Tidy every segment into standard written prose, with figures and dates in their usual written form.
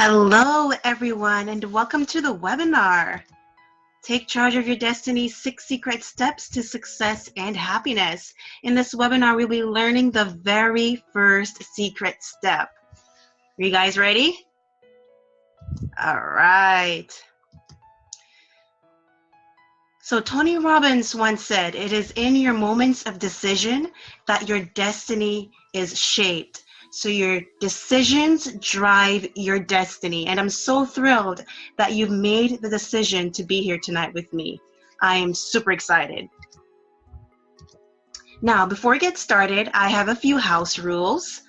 Hello, everyone, and welcome to the webinar. Take charge of your destiny, 6 secret steps to success and happiness. In this webinar, we'll be learning the very first secret step. Are you guys ready? All right. So Tony Robbins once said, "It is in your moments of decision that your destiny is shaped." So your decisions drive your destiny. And I'm so thrilled that you've made the decision to be here tonight with me. I am super excited. Now, before we get started, I have a few house rules.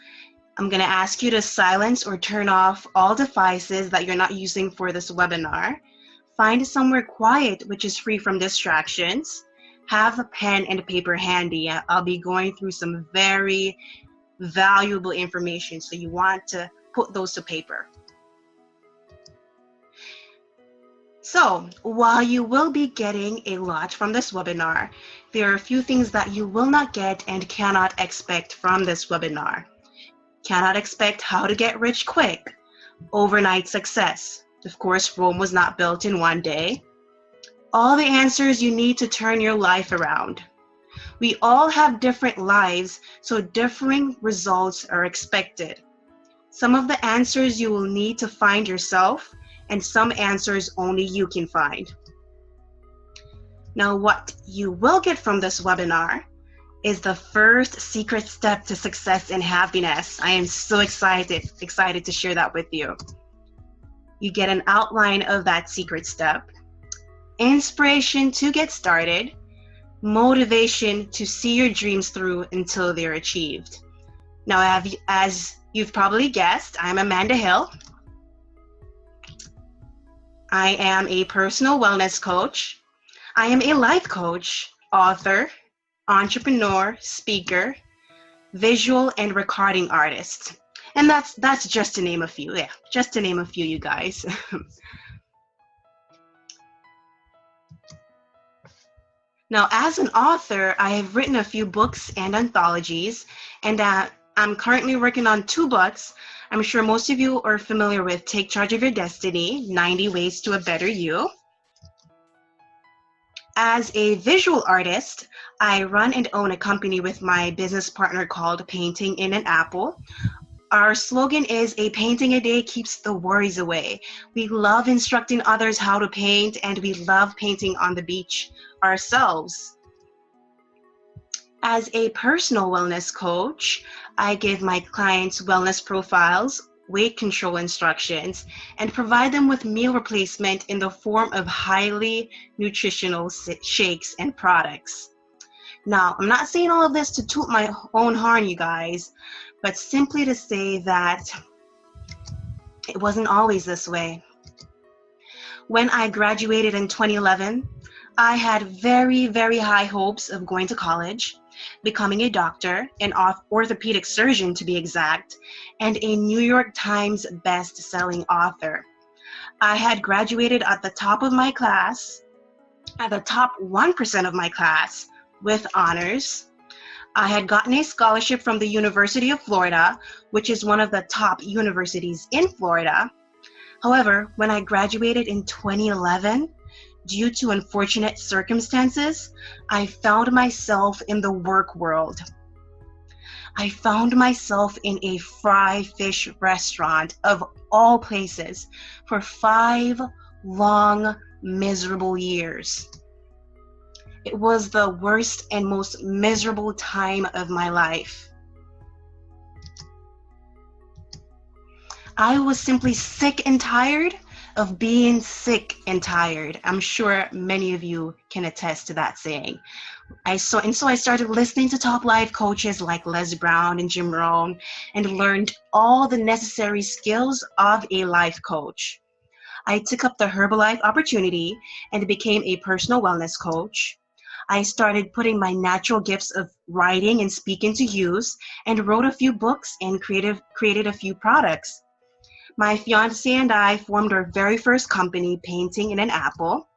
I'm going to ask you to silence or turn off all devices that you're not using for this webinar. Find somewhere quiet, which is free from distractions. Have a pen and a paper handy. I'll be going through some very valuable information, so you want to put those to paper. So while you will be getting a lot from this webinar, there are a few things that you will not get and cannot expect from this webinar. Cannot expect how to get rich quick, overnight success. Of course, Rome was not built in one day. All the answers you need to turn your life around. We all have different lives, so differing results are expected. Some of the answers you will need to find yourself, and some answers only you can find. Now, what you will get from this webinar is the first secret step to success and happiness. I am so excited to share that with you. You get an outline of that secret step, inspiration to get started, motivation to see your dreams through until they're achieved. Now, as you've probably guessed, I'm Amanda Hill. I am a personal wellness coach. I am a life coach, author, entrepreneur, speaker, visual and recording artist. And that's just to name a few. Yeah, just to name a few, you guys. Now, as an author, I have written a few books and anthologies, and I'm currently working on 2 books. I'm sure most of you are familiar with Take Charge of Your Destiny, 90 Ways to a Better You. As a visual artist, I run and own a company with my business partner called Painting in an Apple. Our slogan is "A painting a day keeps the worries away." We love instructing others how to paint, and we love painting on the beach ourselves. As a personal wellness coach, I give my clients wellness profiles, weight control instructions, and provide them with meal replacement in the form of highly nutritional shakes and products. Now, I'm not saying all of this to toot my own horn, you guys, but simply to say that it wasn't always this way. When I graduated in 2011, I had very, very high hopes of going to college, becoming a doctor, an orthopedic surgeon to be exact, and a New York Times best-selling author. I had graduated at the top of my class, at the top 1% of my class, with honors. I had gotten a scholarship from the University of Florida, which is one of the top universities in Florida. However, when I graduated in 2011, due to unfortunate circumstances, I found myself in the work world. I found myself in a fry fish restaurant of all places for 5 long, miserable years. It was the worst and most miserable time of my life. I was simply sick and tired of being sick and tired. I'm sure many of you can attest to that saying. So I started listening to top life coaches like Les Brown and Jim Rohn and learned all the necessary skills of a life coach. I took up the Herbalife opportunity and became a personal wellness coach. I started putting my natural gifts of writing and speaking to use and wrote a few books and created a few products. My fiance and I formed our very first company, Painting in an Apple.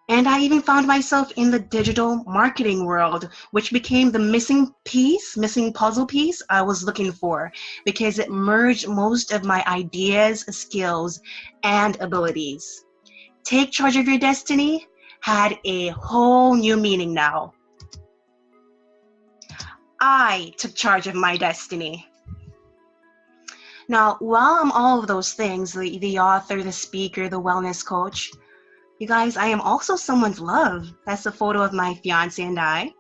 And I even found myself in the digital marketing world, which became the missing puzzle piece I was looking for because it merged most of my ideas, skills, and abilities. Take charge of your destiny had a whole new meaning now. I took charge of my destiny. Now, while I'm all of those things, the author, the speaker, the wellness coach, you guys, I am also someone's love. That's a photo of my fiance and I.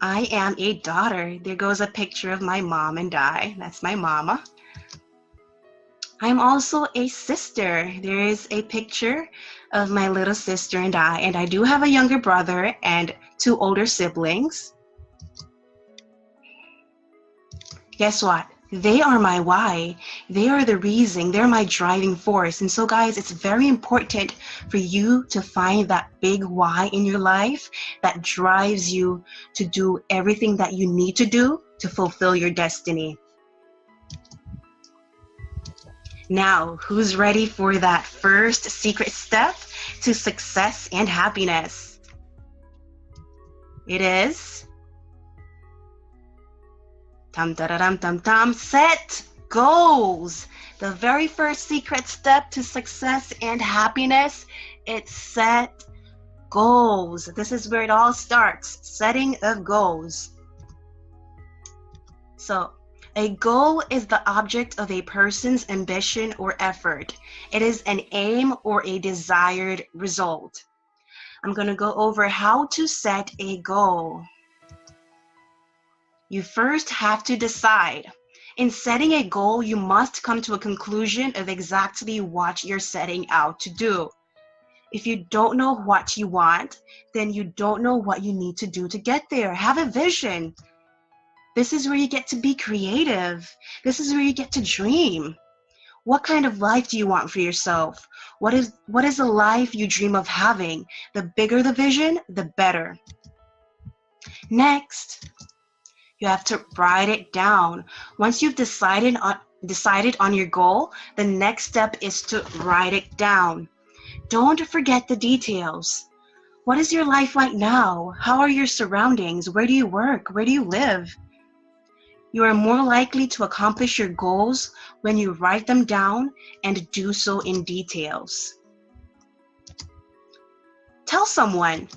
I am a daughter. There goes a picture of my mom and I. That's my mama. I'm also a sister. There is a picture of my little sister and I do have a younger brother and 2 older siblings. Guess what? They are my why. They are the reason. They're my driving force. And so, guys, it's very important for you to find that big why in your life that drives you to do everything that you need to do to fulfill your destiny. Now, who's ready for that first secret step to success and happiness? It is set goals. The very first secret step to success and happiness, it's set goals. This is where it all starts, setting of goals. So, a goal is the object of a person's ambition or effort. It is an aim or a desired result. I'm going to go over how to set a goal. You first have to decide. In setting a goal, you must come to a conclusion of exactly what you're setting out to do. If you don't know what you want, then you don't know what you need to do to get there. Have a vision. This is where you get to be creative. This is where you get to dream. What kind of life do you want for yourself? What is a life you dream of having? The bigger the vision, the better. Next, you have to write it down. Once you've decided on your goal, the next step is to write it down. Don't forget the details. What is your life like now? How are your surroundings? Where do you work? Where do you live? You are more likely to accomplish your goals when you write them down and do so in details. Tell someone.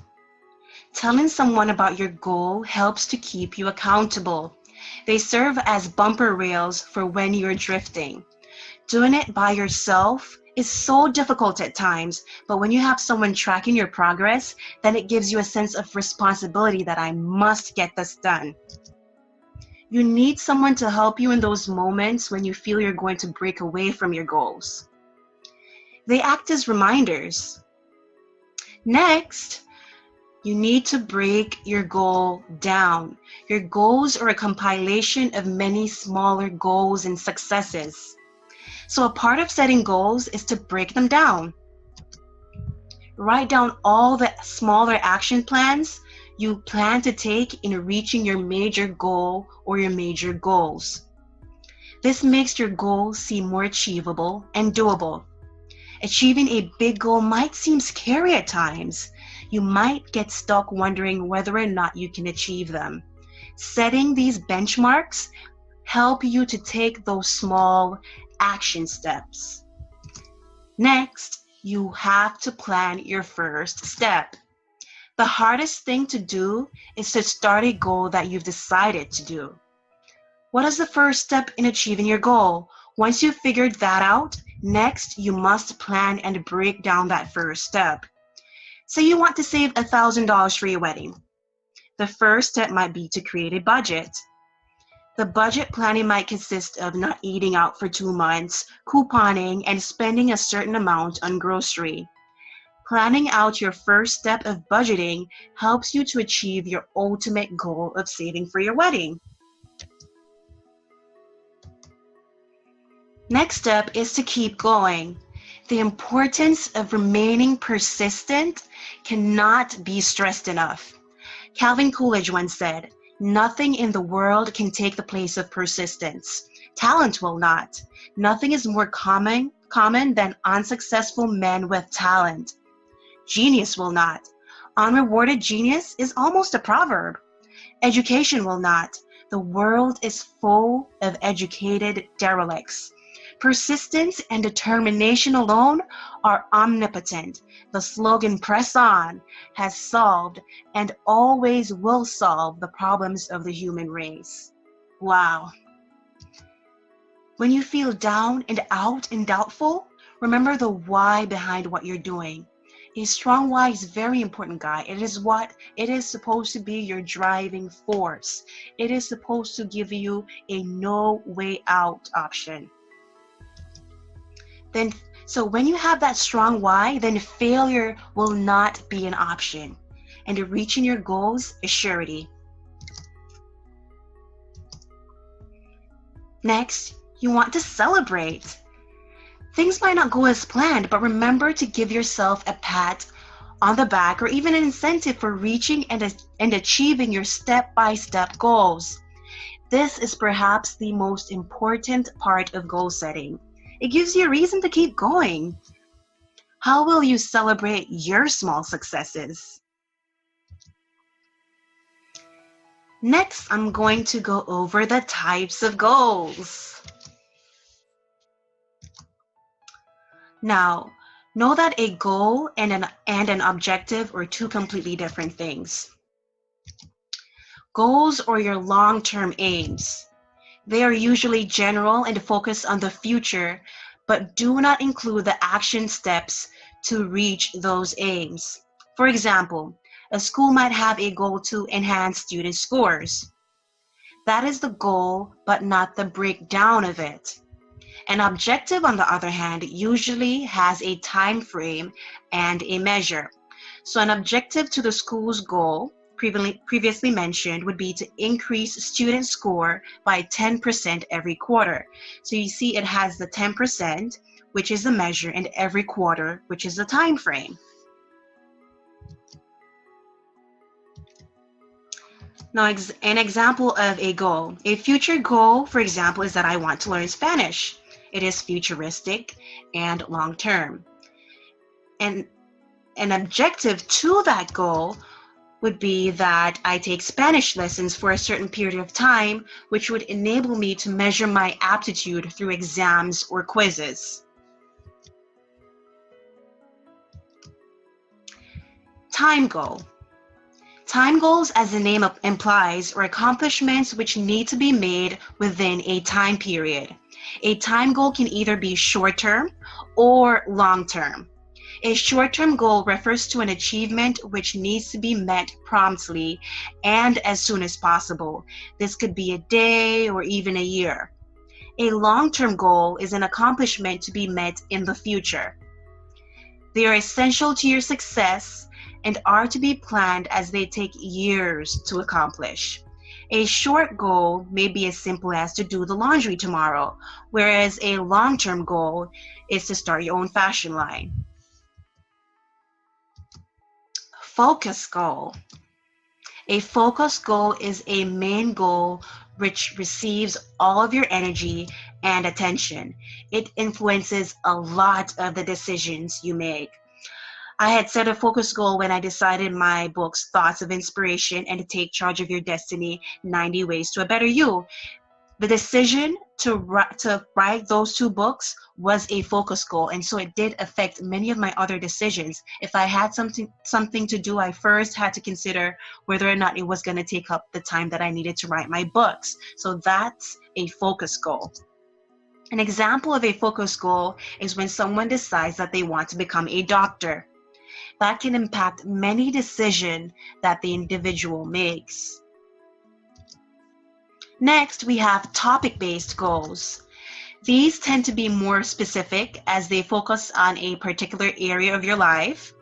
Telling someone about your goal helps to keep you accountable. They serve as bumper rails for when you're drifting. Doing it by yourself is so difficult at times, but when you have someone tracking your progress, then it gives you a sense of responsibility that I must get this done. You need someone to help you in those moments when you feel you're going to break away from your goals. They act as reminders. Next, you need to break your goal down. Your goals are a compilation of many smaller goals and successes. So a part of setting goals is to break them down. Write down all the smaller action plans you plan to take in reaching your major goal or your major goals. This makes your goals seem more achievable and doable. Achieving a big goal might seem scary at times. You might get stuck wondering whether or not you can achieve them. Setting these benchmarks help you to take those small action steps. Next, you have to plan your first step. The hardest thing to do is to start a goal that you've decided to do. What is the first step in achieving your goal? Once you've figured that out, next you must plan and break down that first step. Say you want to save $1,000 for your wedding. The first step might be to create a budget. The budget planning might consist of not eating out for 2 months, couponing, and spending a certain amount on grocery. Planning out your first step of budgeting helps you to achieve your ultimate goal of saving for your wedding. Next step is to keep going. The importance of remaining persistent cannot be stressed enough. Calvin Coolidge once said, "Nothing in the world can take the place of persistence. Talent will not. Nothing is more common than unsuccessful men with talent." Genius will not. Unrewarded genius is almost a proverb. Education will not. The world is full of educated derelicts. Persistence and determination alone are omnipotent. The slogan "Press On" has solved and always will solve the problems of the human race. Wow. When you feel down and out and doubtful, remember the why behind what you're doing. A strong why is very important, guy. It is supposed to be your driving force. It is supposed to give you a no way out option. So when you have that strong why, then failure will not be an option. And reaching your goals is surety. Next, you want to celebrate. Things might not go as planned, but remember to give yourself a pat on the back or even an incentive for reaching and achieving your step-by-step goals. This is perhaps the most important part of goal setting. It gives you a reason to keep going. How will you celebrate your small successes? Next, I'm going to go over the types of goals. Now, know that a goal and an objective are two completely different things. Goals are your long-term aims. They are usually general and focus on the future, but do not include the action steps to reach those aims. For example, a school might have a goal to enhance student scores. That is the goal, but not the breakdown of it. An objective, on the other hand, usually has a time frame and a measure. So an objective to the school's goal, previously mentioned, would be to increase student score by 10% every quarter. So you see it has the 10%, which is the measure, and every quarter, which is the time frame. Now, an example of a goal. A future goal, for example, is that I want to learn Spanish. It is futuristic and long-term. And an objective to that goal would be that I take Spanish lessons for a certain period of time, which would enable me to measure my aptitude through exams or quizzes. Time goal. Time goals, as the name implies, are accomplishments which need to be made within a time period. A time goal can either be short-term or long-term. A short-term goal refers to an achievement which needs to be met promptly and as soon as possible. This could be a day or even a year. A long-term goal is an accomplishment to be met in the future. They are essential to your success and are to be planned as they take years to accomplish. A short goal may be as simple as to do the laundry tomorrow, whereas a long-term goal is to start your own fashion line. Focus goal. A focus goal is a main goal which receives all of your energy and attention. It influences a lot of the decisions you make. I had set a focus goal when I decided my books, Thoughts of Inspiration and To Take Charge of Your Destiny, 90 Ways to a Better You. The decision to write those two books was a focus goal, and so it did affect many of my other decisions. If I had something to do, I first had to consider whether or not it was going to take up the time that I needed to write my books. So that's a focus goal. An example of a focus goal is when someone decides that they want to become a doctor. That can impact many decisions that the individual makes. Next, we have topic-based goals. These tend to be more specific as they focus on a particular area of your life.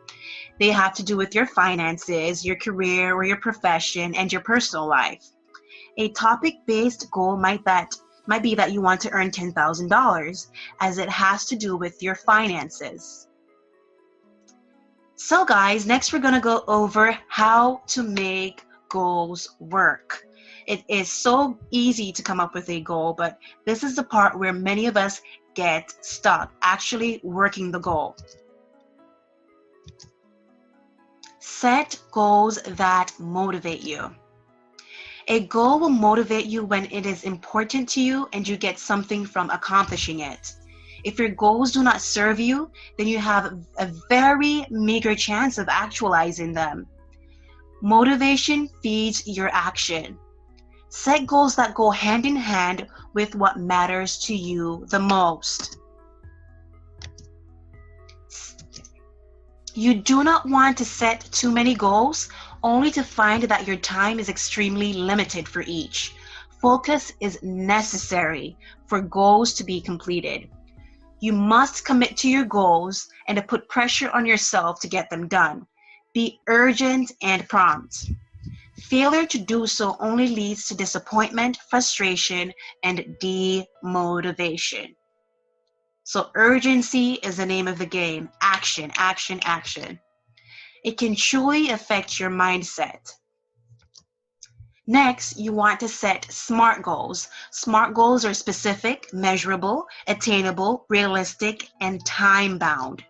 They have to do with your finances, your career, or your profession, and your personal life. A topic-based goal might be that you want to earn $10,000, as it has to do with your finances. So guys, next we're going to go over how to make goals work. It is so easy to come up with a goal, but this is the part where many of us get stuck, actually working the goal. Set goals that motivate you. A goal will motivate you when it is important to you and you get something from accomplishing it. If your goals do not serve you, then you have a very meager chance of actualizing them. Motivation feeds your action. Set goals that go hand in hand with what matters to you the most. You do not want to set too many goals only to find that your time is extremely limited for each. Focus is necessary for goals to be completed. You must commit to your goals and to put pressure on yourself to get them done. Be urgent and prompt. Failure to do so only leads to disappointment, frustration, and demotivation. So urgency is the name of the game. Action, action, action. It can truly affect your mindset. Next, you want to set SMART goals. SMART goals are specific, measurable, attainable, realistic, and time-bound.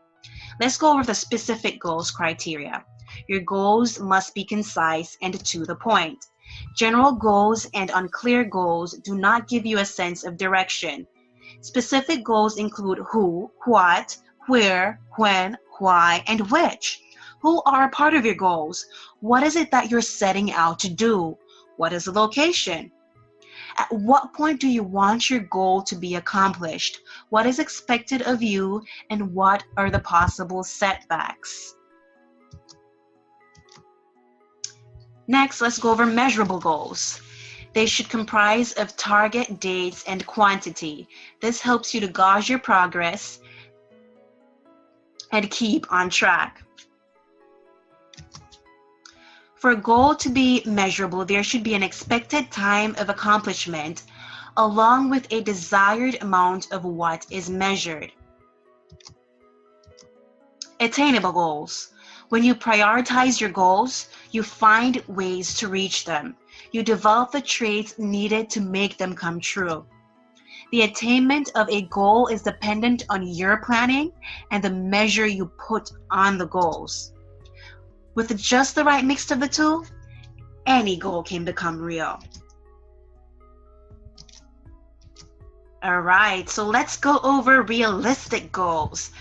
Let's go over the specific goals criteria. Your goals must be concise and to the point. General goals and unclear goals do not give you a sense of direction. Specific goals include who, what, where, when, why, and which. Who are a part of your goals? What is it that you're setting out to do? What is the location? At what point do you want your goal to be accomplished? What is expected of you, and what are the possible setbacks? Next, let's go over measurable goals. They should comprise of target, dates, and quantity. This helps you to gauge your progress and keep on track. For a goal to be measurable, there should be an expected time of accomplishment along with a desired amount of what is measured. Attainable goals. When you prioritize your goals, you find ways to reach them. You develop the traits needed to make them come true. The attainment of a goal is dependent on your planning and the measure you put on the goals. With just the right mix of the two, any goal can become real. All right, so let's go over realistic goals.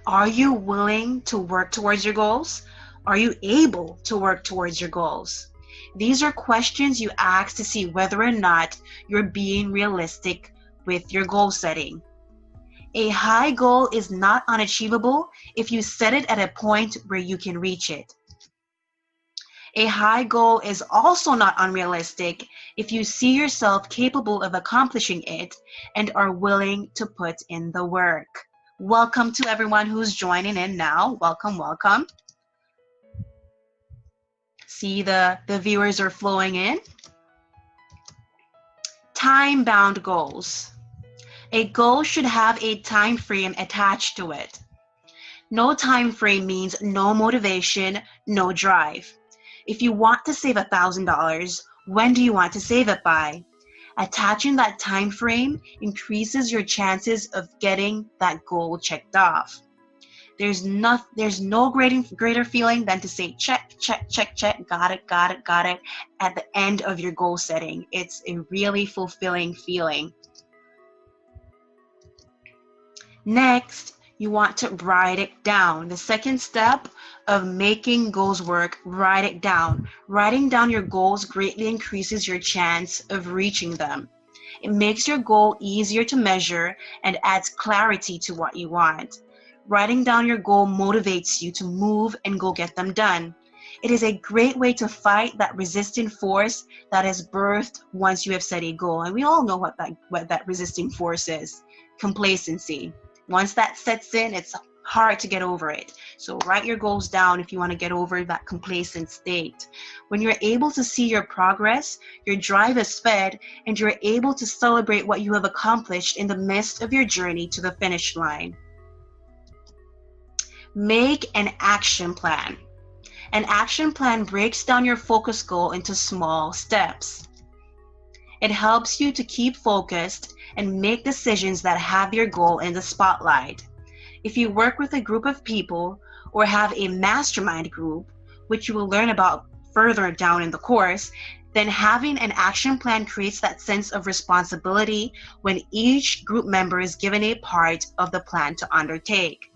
Are you willing to work towards your goals? Are you able to work towards your goals? These are questions you ask to see whether or not you're being realistic with your goal setting. A high goal is not unachievable if you set it at a point where you can reach it. A high goal is also not unrealistic if you see yourself capable of accomplishing it and are willing to put in the work. Welcome to everyone who's joining in now. Welcome, welcome. See the viewers are flowing in. Time-bound goals. A goal should have a time frame attached to it. No time frame means no motivation, no drive. If you want to save $1,000, when do you want to save it by? Attaching that time frame increases your chances of getting that goal checked off. There's no greater feeling than to say check, check, check, check, got it, got it, got it at the end of your goal setting. It's a really fulfilling feeling. Next, you want to write it down. The second step of making goals work, write it down. Writing down your goals greatly increases your chance of reaching them. It makes your goal easier to measure and adds clarity to what you want. Writing down your goal motivates you to move and go get them done. It is a great way to fight that resisting force that is birthed once you have set a goal. And we all know what that resisting force is. Complacency. Once that sets in, it's hard to get over it. So write your goals down if you want to get over that complacent state. When you're able to see your progress, your drive is fed, and you're able to celebrate what you have accomplished in the midst of your journey to the finish line. Make an action plan. An action plan breaks down your focus goal into small steps. It helps you to keep focused and make decisions that have your goal in the spotlight. If you work with a group of people or have a mastermind group, which you will learn about further down in the course, then having an action plan creates that sense of responsibility when each group member is given a part of the plan to undertake.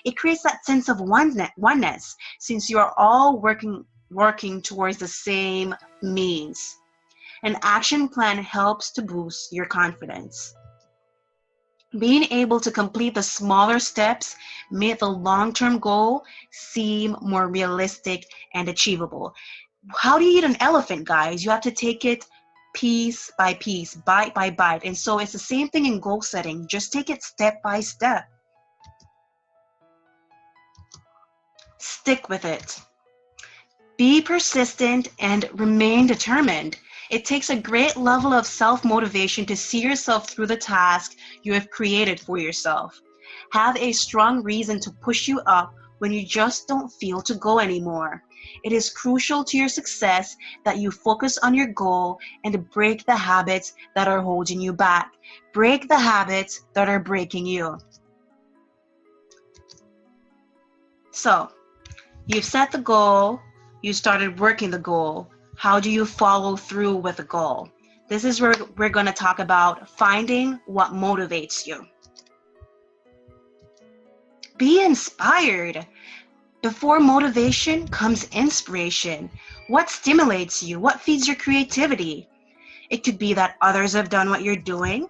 It creates that sense of oneness since you are all working towards the same means. An action plan helps to boost your confidence. Being able to complete the smaller steps made the long-term goal seem more realistic and achievable. How do you eat an elephant, guys? You have to take it piece by piece, bite by bite. And so it's the same thing in goal setting. Just take it step by step. Stick with it. Be persistent and remain determined. It takes a great level of self-motivation to see yourself through the task you have created for yourself. Have a strong reason to push you up when you just don't feel to go anymore. It is crucial to your success that you focus on your goal and break the habits that are holding you back. Break the habits that are breaking you. So, you've set the goal, you started working the goal. How do you follow through with the goal? This is where we're going to talk about finding what motivates you. Be inspired. Before motivation comes inspiration. What stimulates you? What feeds your creativity? It could be that others have done what you're doing.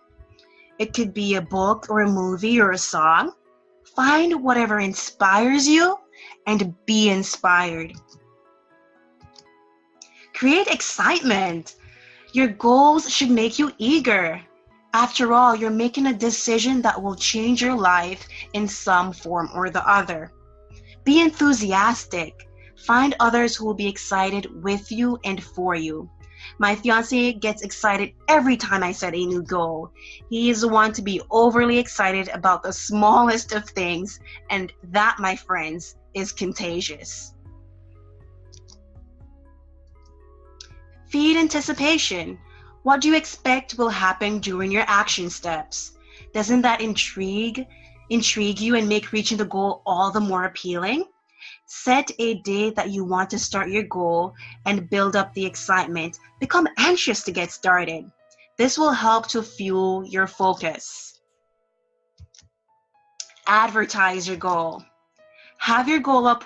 It could be a book or a movie or a song. Find whatever inspires you and be inspired. Create excitement. Your goals should make you eager. After all, you're making a decision that will change your life in some form or the other. Be enthusiastic. Find others who will be excited with you and for you. My fiance gets excited every time I set a new goal. He is the one to be overly excited about the smallest of things, and that, my friends, is contagious. Feed anticipation. What do you expect will happen during your action steps? Doesn't that intrigue you and make reaching the goal all the more appealing? Set a date that you want to start your goal and build up the excitement. Become anxious to get started. This will help to fuel your focus. Advertise your goal. Have your goal up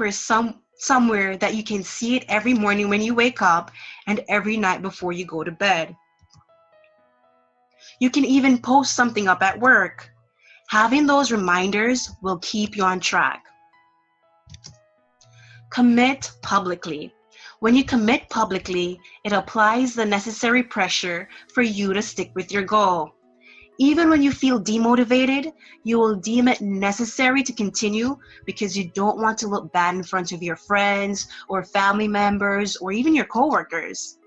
somewhere that you can see it every morning when you wake up and every night before you go to bed. You can even post something up at work. Having those reminders will keep you on track. Commit publicly. When you commit publicly, it applies the necessary pressure for you to stick with your goal. Even when you feel demotivated, you will deem it necessary to continue because you don't want to look bad in front of your friends or family members or even your coworkers.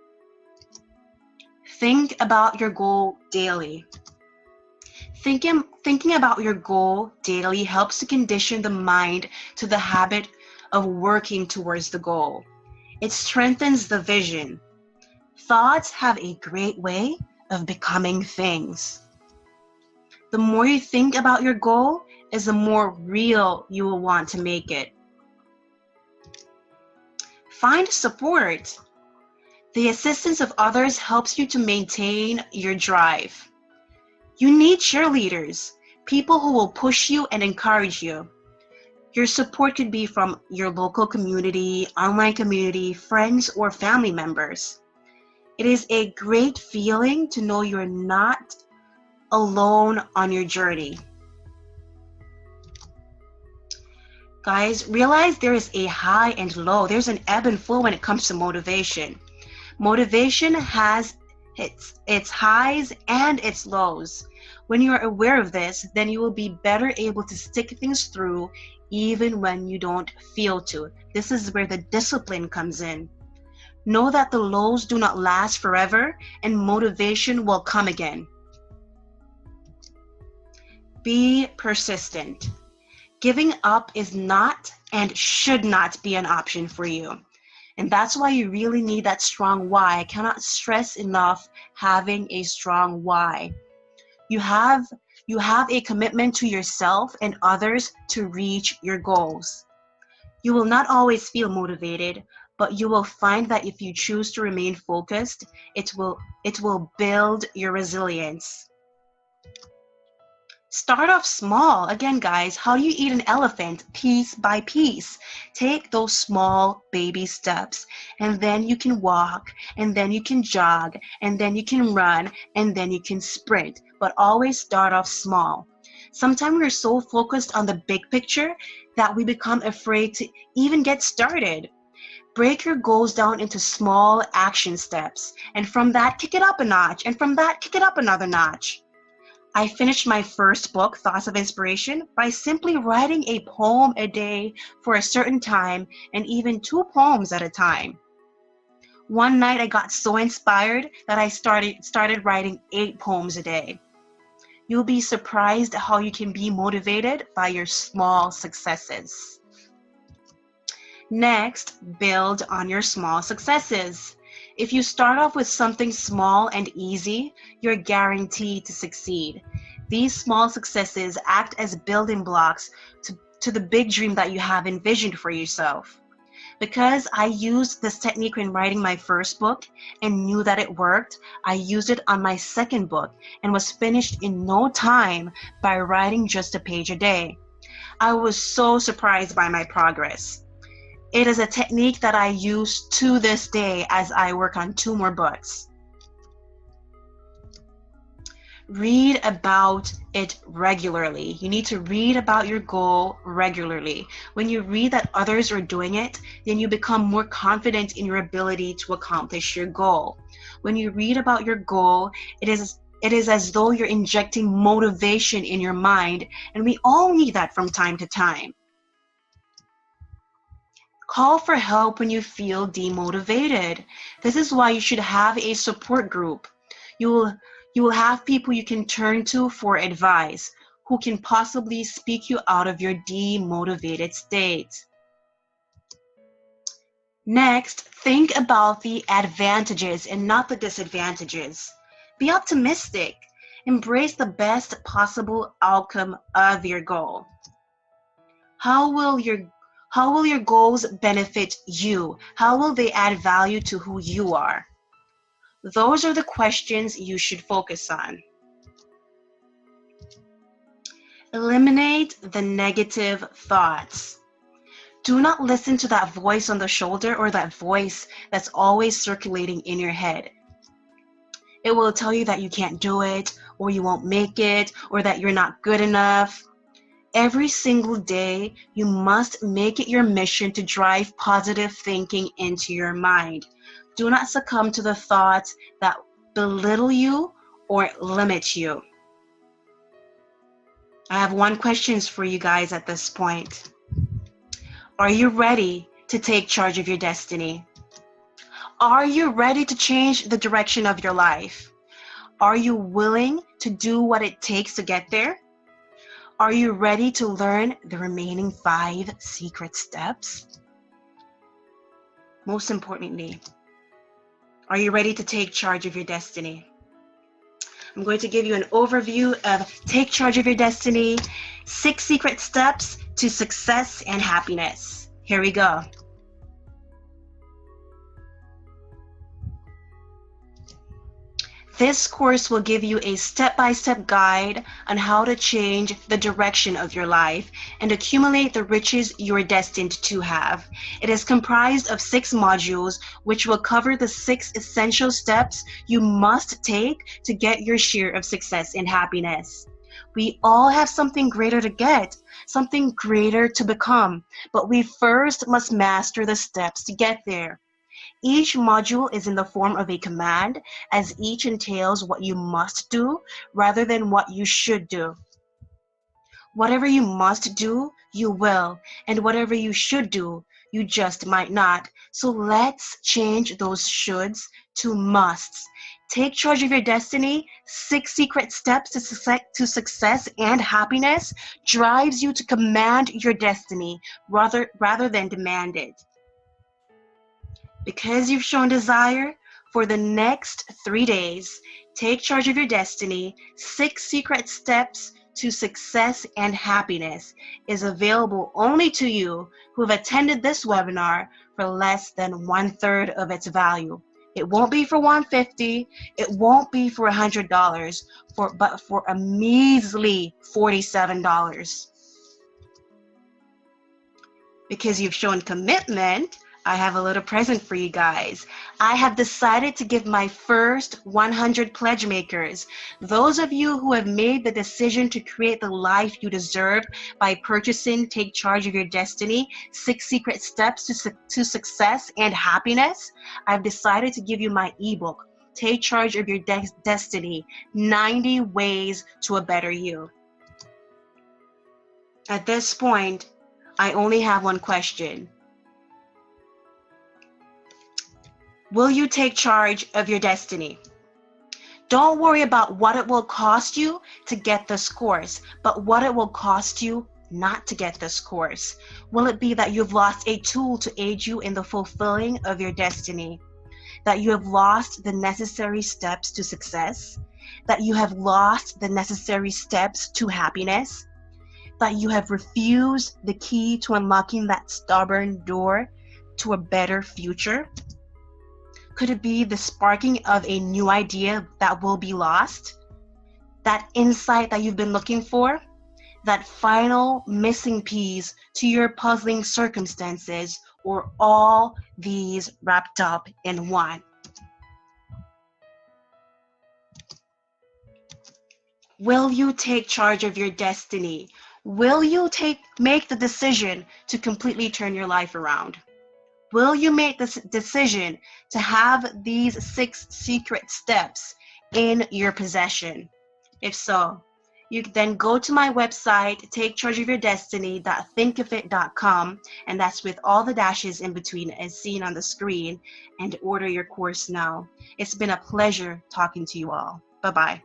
Think about your goal daily. Thinking about your goal daily helps to condition the mind to the habit of working towards the goal. It strengthens the vision. Thoughts have a great way of becoming things. The more you think about your goal, is the more real you will want to make it. Find support. The assistance of others helps you to maintain your drive. You need cheerleaders, people who will push you and encourage you. Your support could be from your local community, online community, friends, or family members. It is a great feeling to know you're not alone on your journey. Guys, realize there is a high and low. There's an ebb and flow when it comes to motivation. Motivation has its highs and its lows. When you are aware of this, then you will be better able to stick things through even when you don't feel to. This is where the discipline comes in. Know that the lows do not last forever and motivation will come again. Be persistent. Giving up is not and should not be an option for you. And that's why you really need that strong why. I cannot stress enough having a strong why. You have a commitment to yourself and others to reach your goals. You will not always feel motivated, but you will find that if you choose to remain focused, it will build your resilience. Start off small. Again, guys, how do you eat an elephant? Piece by piece. Take those small baby steps, and then you can walk, and then you can jog, and then you can run, and then you can sprint. But always start off small. Sometimes we're so focused on the big picture that we become afraid to even get started. Break your goals down into small action steps, and from that, kick it up a notch, and from that, kick it up another notch. I finished my first book, Thoughts of Inspiration, by simply writing a poem a day for a certain time, and even 2 poems at a time. One night I got so inspired that I started writing 8 poems a day. You'll be surprised how you can be motivated by your small successes. Next, build on your small successes. If you start off with something small and easy, you're guaranteed to succeed. These small successes act as building blocks to the big dream that you have envisioned for yourself. Because I used this technique when writing my first book and knew that it worked, I used it on my second book and was finished in no time by writing just a page a day. I was so surprised by my progress. It is a technique that I use to this day as I work on 2 more books. Read about it regularly. You need to read about your goal regularly. When you read that others are doing it, then you become more confident in your ability to accomplish your goal. When you read about your goal, it is as though you're injecting motivation in your mind, and we all need that from time to time. Call for help when you feel demotivated. This is why you should have a support group. You will have people you can turn to for advice, who can possibly speak you out of your demotivated state. Next, think about the advantages and not the disadvantages. Be optimistic. Embrace the best possible outcome of your goal. How will your goals benefit you? How will they add value to who you are? Those are the questions you should focus on. Eliminate the negative thoughts. Do not listen to that voice on the shoulder or that voice that's always circulating in your head. It will tell you that you can't do it, or you won't make it, or that you're not good enough. Every single day, you must make it your mission to drive positive thinking into your mind. Do not succumb to the thoughts that belittle you or limit you. I have 1 question for you guys at this point. Are you ready to take charge of your destiny? Are you ready to change the direction of your life? Are you willing to do what it takes to get there? Are you ready to learn the remaining 5 secret steps? Most importantly, are you ready to take charge of your destiny? I'm going to give you an overview of Take Charge of Your Destiny, 6 secret steps to success and happiness. Here we go. This course will give you a step-by-step guide on how to change the direction of your life and accumulate the riches you are destined to have. It is comprised of 6 modules, which will cover the 6 essential steps you must take to get your share of success and happiness. We all have something greater to get, something greater to become, but we first must master the steps to get there. Each module is in the form of a command, as each entails what you must do rather than what you should do. Whatever you must do, you will, and whatever you should do, you just might not. So let's change those shoulds to musts. Take charge of your destiny. 6 secret steps to success and happiness drives you to command your destiny rather than demand it. Because you've shown desire, for the next 3 days, take charge of your destiny, 6 secret steps to success and happiness is available only to you who have attended this webinar for less than 1/3 of its value. It won't be for $150, it won't be for $100, but for a measly $47. Because you've shown commitment, I have a little present for you guys. I have decided to give my first 100 pledge makers, those of you who have made the decision to create the life you deserve by purchasing Take Charge of Your Destiny, 6 Secret Steps to Success and Happiness, I've decided to give you my ebook, Take Charge of Your Destiny, 90 Ways to a Better You. At this point, I only have one question. Will you take charge of your destiny? Don't worry about what it will cost you to get this course, but what it will cost you not to get this course. Will it be that you've lost a tool to aid you in the fulfilling of your destiny? That you have lost the necessary steps to success? That you have lost the necessary steps to happiness? That you have refused the key to unlocking that stubborn door to a better future? Could it be the sparking of a new idea that will be lost? That insight that you've been looking for? That final missing piece to your puzzling circumstances, or all these wrapped up in one? Will you take charge of your destiny? Will you make the decision to completely turn your life around? Will you make this decision to have these 6 secret steps in your possession? If so, you then go to my website, takechargeofyourdestiny.thinkofit.com, and that's with all the dashes in between as seen on the screen, and order your course now. It's been a pleasure talking to you all. Bye-bye.